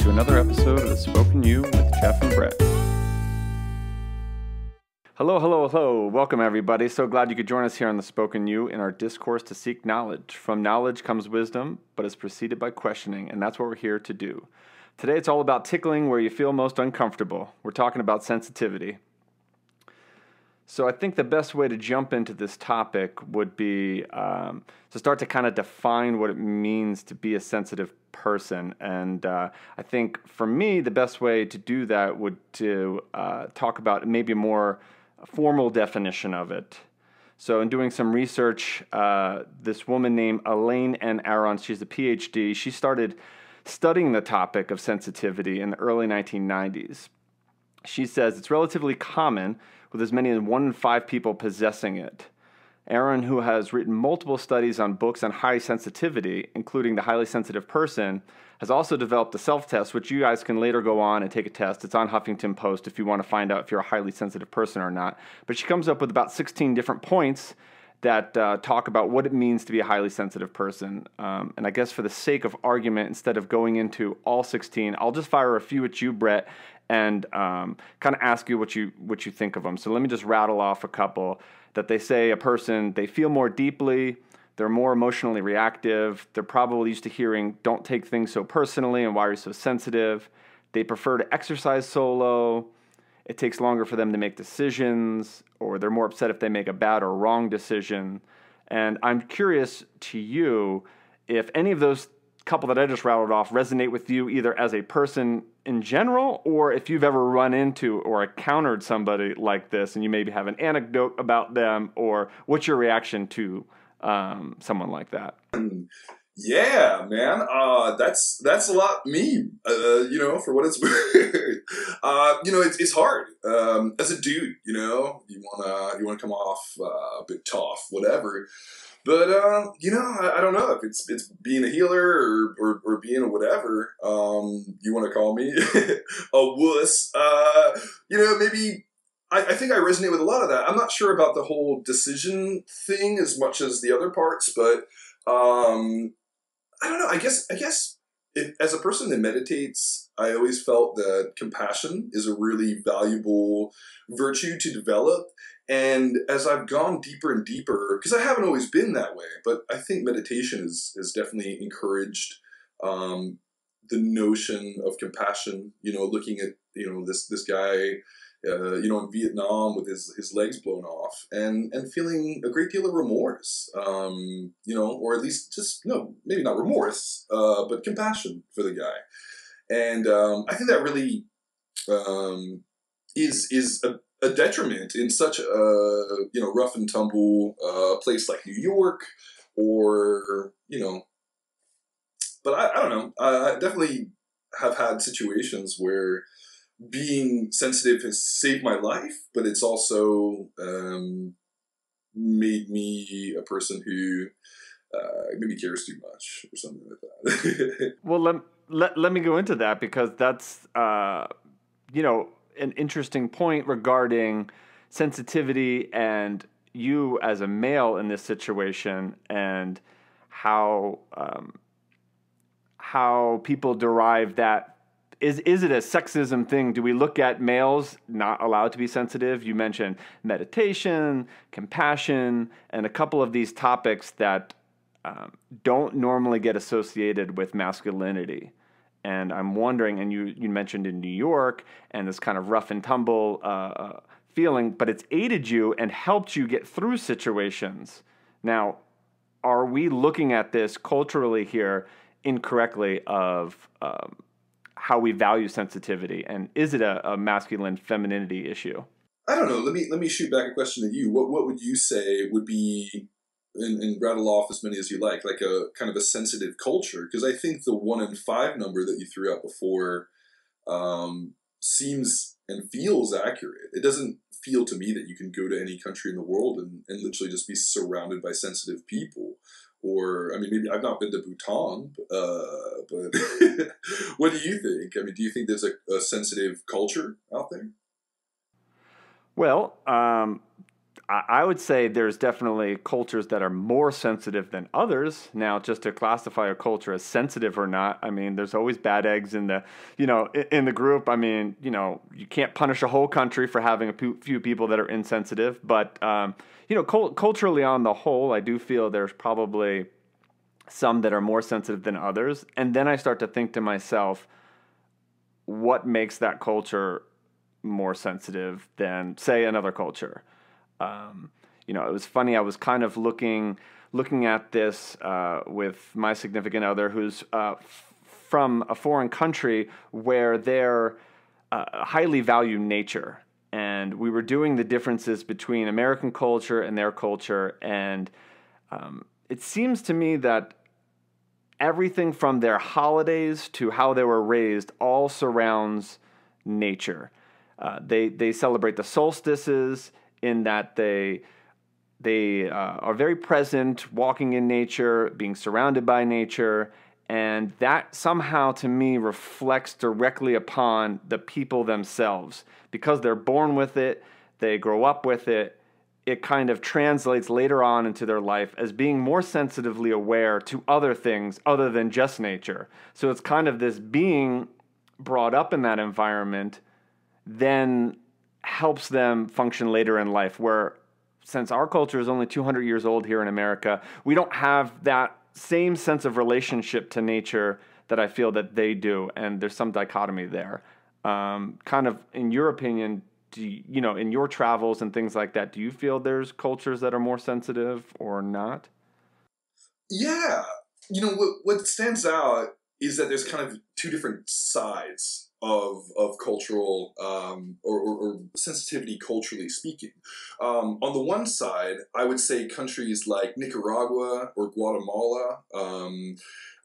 to another episode of The Spoken You with Jeff and Brett. Hello, hello, hello. Welcome, everybody. So glad you could join us here on The Spoken You in our discourse to seek knowledge. From knowledge comes wisdom, but is preceded by questioning, and that's what we're here to do. Today, it's all about tickling where you feel most uncomfortable. We're talking about sensitivity. So I think the best way to jump into this topic would be to start to kind of define what it means to be a sensitive person. And I think for me, the best way to do that would to talk about maybe a more formal definition of it. So in doing some research, this woman named Elaine N. Aron, she's a PhD, she started studying the topic of sensitivity in the early 1990s. She says it's relatively common with as many as 1 in 5 people possessing it. Aaron, who has written multiple studies on books on high sensitivity, including The Highly Sensitive Person, has also developed a self-test, which you guys can later go on and take a test. It's on Huffington Post if you want to find out if you're a highly sensitive person or not. But she comes up with about 16 different points that talk about what it means to be a highly sensitive person. And I guess for the sake of argument, instead of going into all 16, I'll just fire a few at you, Brett, and kind of ask you what you think of them. So let me just rattle off a couple that they say a person, they feel more deeply, they're more emotionally reactive, they're probably used to hearing, don't take things so personally and why are you so sensitive, they prefer to exercise solo, it takes longer for them to make decisions, or they're more upset if they make a bad or wrong decision. And I'm curious to you if any of those couple that I just rattled off resonate with you either as a person in general, or if you've ever run into or encountered somebody like this and you maybe have an anecdote about them, or what's your reaction to someone like that? Yeah, man. That's a lot me. For what it's worth. It's hard. As a dude, you wanna come off a bit tough, whatever. But I don't know if it's being a healer or being a whatever. You want to call me a wuss? Maybe. I think I resonate with a lot of that. I'm not sure about the whole decision thing as much as the other parts, but I don't know. I guess as a person that meditates, I always felt that compassion is a really valuable virtue to develop. And as I've gone deeper and deeper, because I haven't always been that way, but I think meditation has definitely encouraged the notion of compassion. Looking at this guy, in Vietnam with his legs blown off, and feeling a great deal of remorse, or at least just maybe not remorse, but compassion for the guy. And I think that really is a detriment in such a rough and tumble place like New York, or But I don't know. I definitely have had situations where being sensitive has saved my life, but it's also made me a person who maybe cares too much or something like that. Well, let me go into that, because that's an interesting point regarding sensitivity and you as a male in this situation, and how people derive that. Is it a sexism thing? Do we look at males not allowed to be sensitive? You mentioned meditation, compassion, and a couple of these topics that don't normally get associated with masculinity. And I'm wondering, and you mentioned in New York and this kind of rough and tumble feeling, but it's aided you and helped you get through situations. Now, are we looking at this culturally here incorrectly of how we value sensitivity, and is it a masculine femininity issue? I don't know. Let me shoot back a question at you. What would you say would be, and rattle off as many as you like a kind of a sensitive culture? Because I think the 1 in 5 number that you threw out before seems and feels accurate. It doesn't feel to me that you can go to any country in the world and literally just be surrounded by sensitive people. Or, maybe I've not been to Bhutan, but what do you think? Do you think there's a sensitive culture out there? Well, I would say there's definitely cultures that are more sensitive than others. Now, just to classify a culture as sensitive or not, I mean, there's always bad eggs in the, in the group. I mean, you can't punish a whole country for having a few people that are insensitive. But, culturally on the whole, I do feel there's probably some that are more sensitive than others. And then I start to think to myself, what makes that culture more sensitive than, say, another culture? It was funny. I was kind of looking at this with my significant other, who's from a foreign country where they're highly value nature, and we were doing the differences between American culture and their culture, and it seems to me that everything from their holidays to how they were raised all surrounds nature. They celebrate the solstices in that they are very present, walking in nature, being surrounded by nature, and that somehow to me reflects directly upon the people themselves. Because they're born with it, they grow up with it, it kind of translates later on into their life as being more sensitively aware to other things other than just nature. So it's kind of this being brought up in that environment then helps them function later in life, where since our culture is only 200 years old here in America, we don't have that same sense of relationship to nature that I feel that they do, and there's some dichotomy there. Kind of, in your opinion, in your travels and things like that, do you feel there's cultures that are more sensitive or not? Yeah. What stands out is that there's kind of two different sides of cultural or sensitivity, culturally speaking. On the one side, I would say countries like Nicaragua or Guatemala,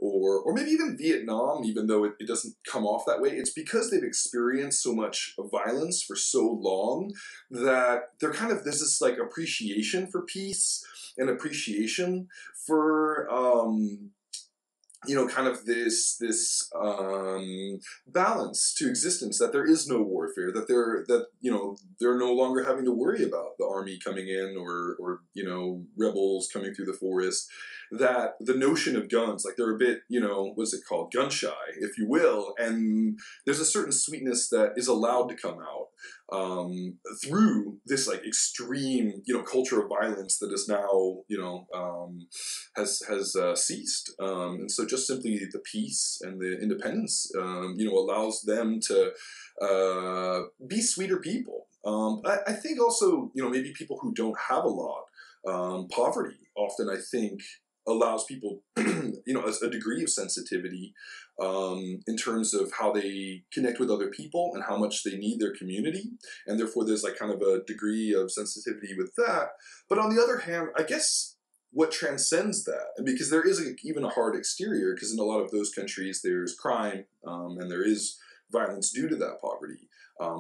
or maybe even Vietnam, even though it doesn't come off that way. It's because they've experienced so much violence for so long that there's this like appreciation for peace and appreciation for kind of this balance to existence, that there is no warfare, that they're no longer having to worry about the army coming in or rebels coming through the forest, that the notion of guns, like they're a bit, what's it called, gun shy, if you will, and there's a certain sweetness that is allowed to come out through this like extreme, culture of violence that is now, has ceased. And so just simply the peace and the independence, allows them to be sweeter people. I think also, maybe people who don't have a lot, poverty often, I think, allows people, a degree of sensitivity in terms of how they connect with other people and how much they need their community. And therefore, there's like kind of a degree of sensitivity with that. But on the other hand, I guess what transcends that, and because there is even a hard exterior, because in a lot of those countries, there's crime and there is violence due to that poverty.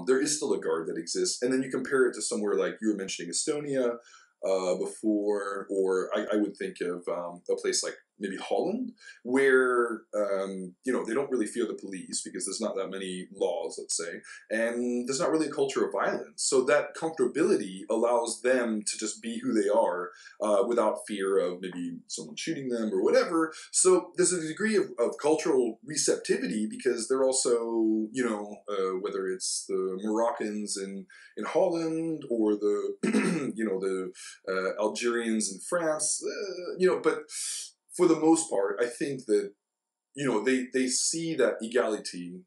There is still a guard that exists. And then you compare it to somewhere like you were mentioning Estonia, before, or I would think of a place like maybe Holland, where they don't really fear the police because there's not that many laws, let's say, and there's not really a culture of violence. So that comfortability allows them to just be who they are without fear of maybe someone shooting them or whatever. So there's a degree of cultural receptivity because they're also, whether it's the Moroccans in Holland or the the Algerians in France, but for the most part, I think that, they see that equality,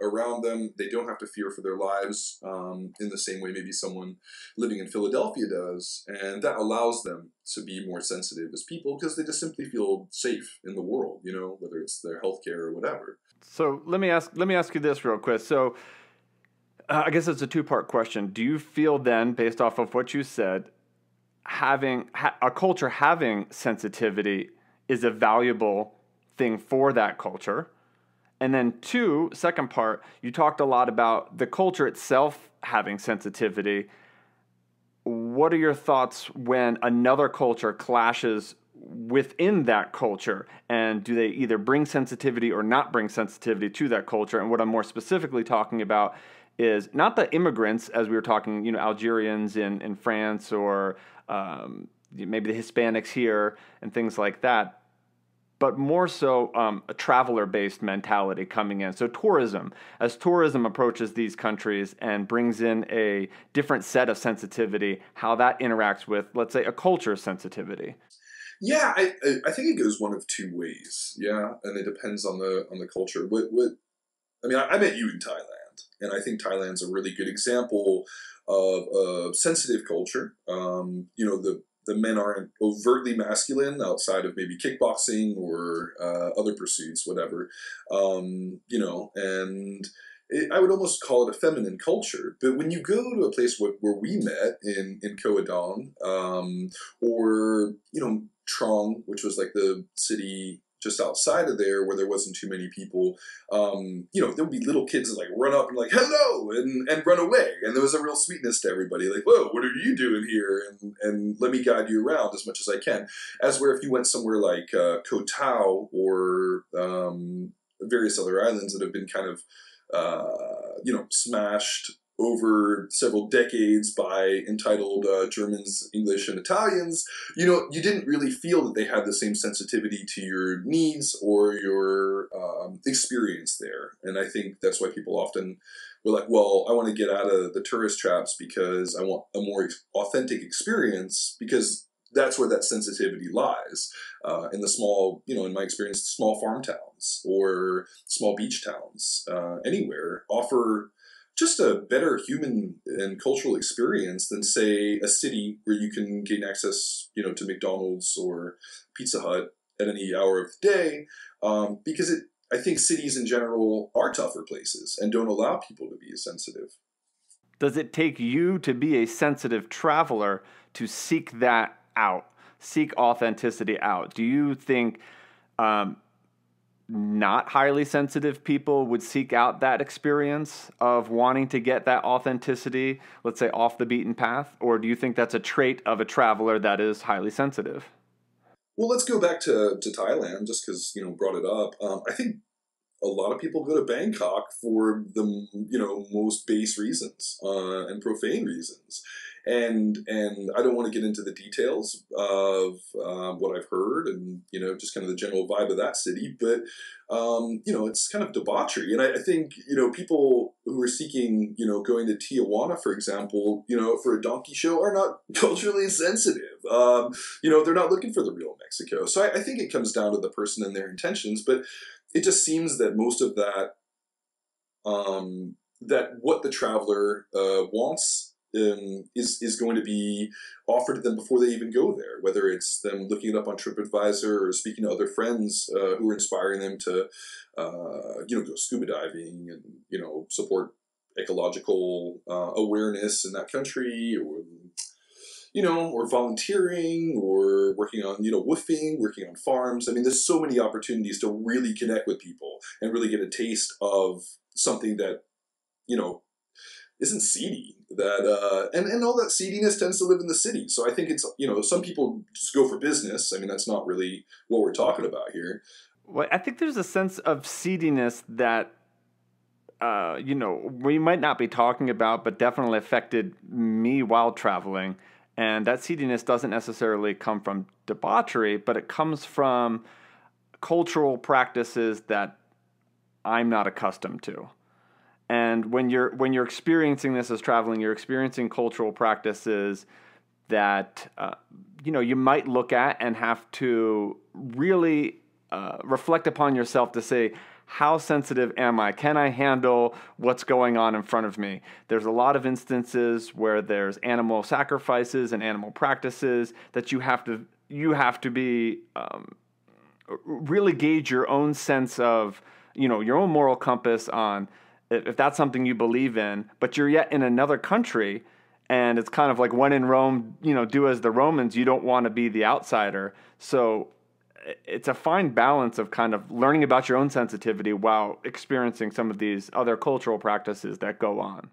around them. They don't have to fear for their lives in the same way maybe someone living in Philadelphia does. And that allows them to be more sensitive as people because they just simply feel safe in the world, whether it's their healthcare or whatever. So let me ask you this real quick. So I guess it's a two-part question. Do you feel then, based off of what you said, a culture having sensitivity is a valuable thing for that culture? And then second part, you talked a lot about the culture itself having sensitivity. What are your thoughts when another culture clashes within that culture? And do they either bring sensitivity or not bring sensitivity to that culture? And what I'm more specifically talking about is not the immigrants, as we were talking, Algerians in France, or maybe the Hispanics here and things like that, but more so a traveler-based mentality coming in. So as tourism approaches these countries and brings in a different set of sensitivity, how that interacts with, let's say, a culture sensitivity. Yeah, I think it goes one of two ways. Yeah, and it depends on the culture. I mean, I met you in Thailand, and I think Thailand's a really good example of a sensitive culture. The men aren't overtly masculine outside of maybe kickboxing or other pursuits, whatever. And I would almost call it a feminine culture. But when you go to a place where we met in Koh Adong, or Trong, which was like the city just outside of there where there wasn't too many people, there would be little kids that like run up and like, hello, and run away. And there was a real sweetness to everybody. Like, whoa, what are you doing here? And let me guide you around as much as I can. As where if you went somewhere like Koh Tao or various other islands that have been kind of, smashed over several decades by entitled Germans, English, and Italians, you didn't really feel that they had the same sensitivity to your needs or your experience there. And I think that's why people often were like, well, I want to get out of the tourist traps because I want a more authentic experience, because that's where that sensitivity lies. In the small, in my experience, small farm towns or small beach towns, anywhere offer just a better human and cultural experience than, say, a city where you can gain access, to McDonald's or Pizza Hut at any hour of the day, because I think cities in general are tougher places and don't allow people to be as sensitive. Does it take you to be a sensitive traveler to seek that out, seek authenticity out? Do you think not highly sensitive people would seek out that experience of wanting to get that authenticity, let's say off the beaten path? Or do you think that's a trait of a traveler that is highly sensitive? Well, let's go back to Thailand, just because, brought it up. I think a lot of people go to Bangkok for the, most base reasons and profane reasons. And I don't want to get into the details of what I've heard and, just kind of the general vibe of that city. But, it's kind of debauchery. And I think, people who are seeking, going to Tijuana, for example, for a donkey show are not culturally sensitive. They're not looking for the real Mexico. So I think it comes down to the person and their intentions. But it just seems that most of that, that what the traveler wants is going to be offered to them before they even go there, whether it's them looking it up on TripAdvisor or speaking to other friends who are inspiring them to, go scuba diving and, support ecological awareness in that country, or volunteering or working on, woofing, working on farms. I mean, there's so many opportunities to really connect with people and really get a taste of something that, isn't seedy. That and all that seediness tends to live in the city. So I think it's, some people just go for business. I mean, that's not really what we're talking about here. Well, I think there's a sense of seediness that, we might not be talking about, but definitely affected me while traveling. And that seediness doesn't necessarily come from debauchery, but it comes from cultural practices that I'm not accustomed to. And when you're experiencing this as traveling, you're experiencing cultural practices that you might look at and have to really reflect upon yourself to say, how sensitive am I? Can I handle what's going on in front of me? There's a lot of instances where there's animal sacrifices and animal practices that you have to be really gauge your own sense of, your own moral compass on if that's something you believe in, but you're yet in another country, and it's kind of like when in Rome, do as the Romans. You don't want to be the outsider. So it's a fine balance of kind of learning about your own sensitivity while experiencing some of these other cultural practices that go on.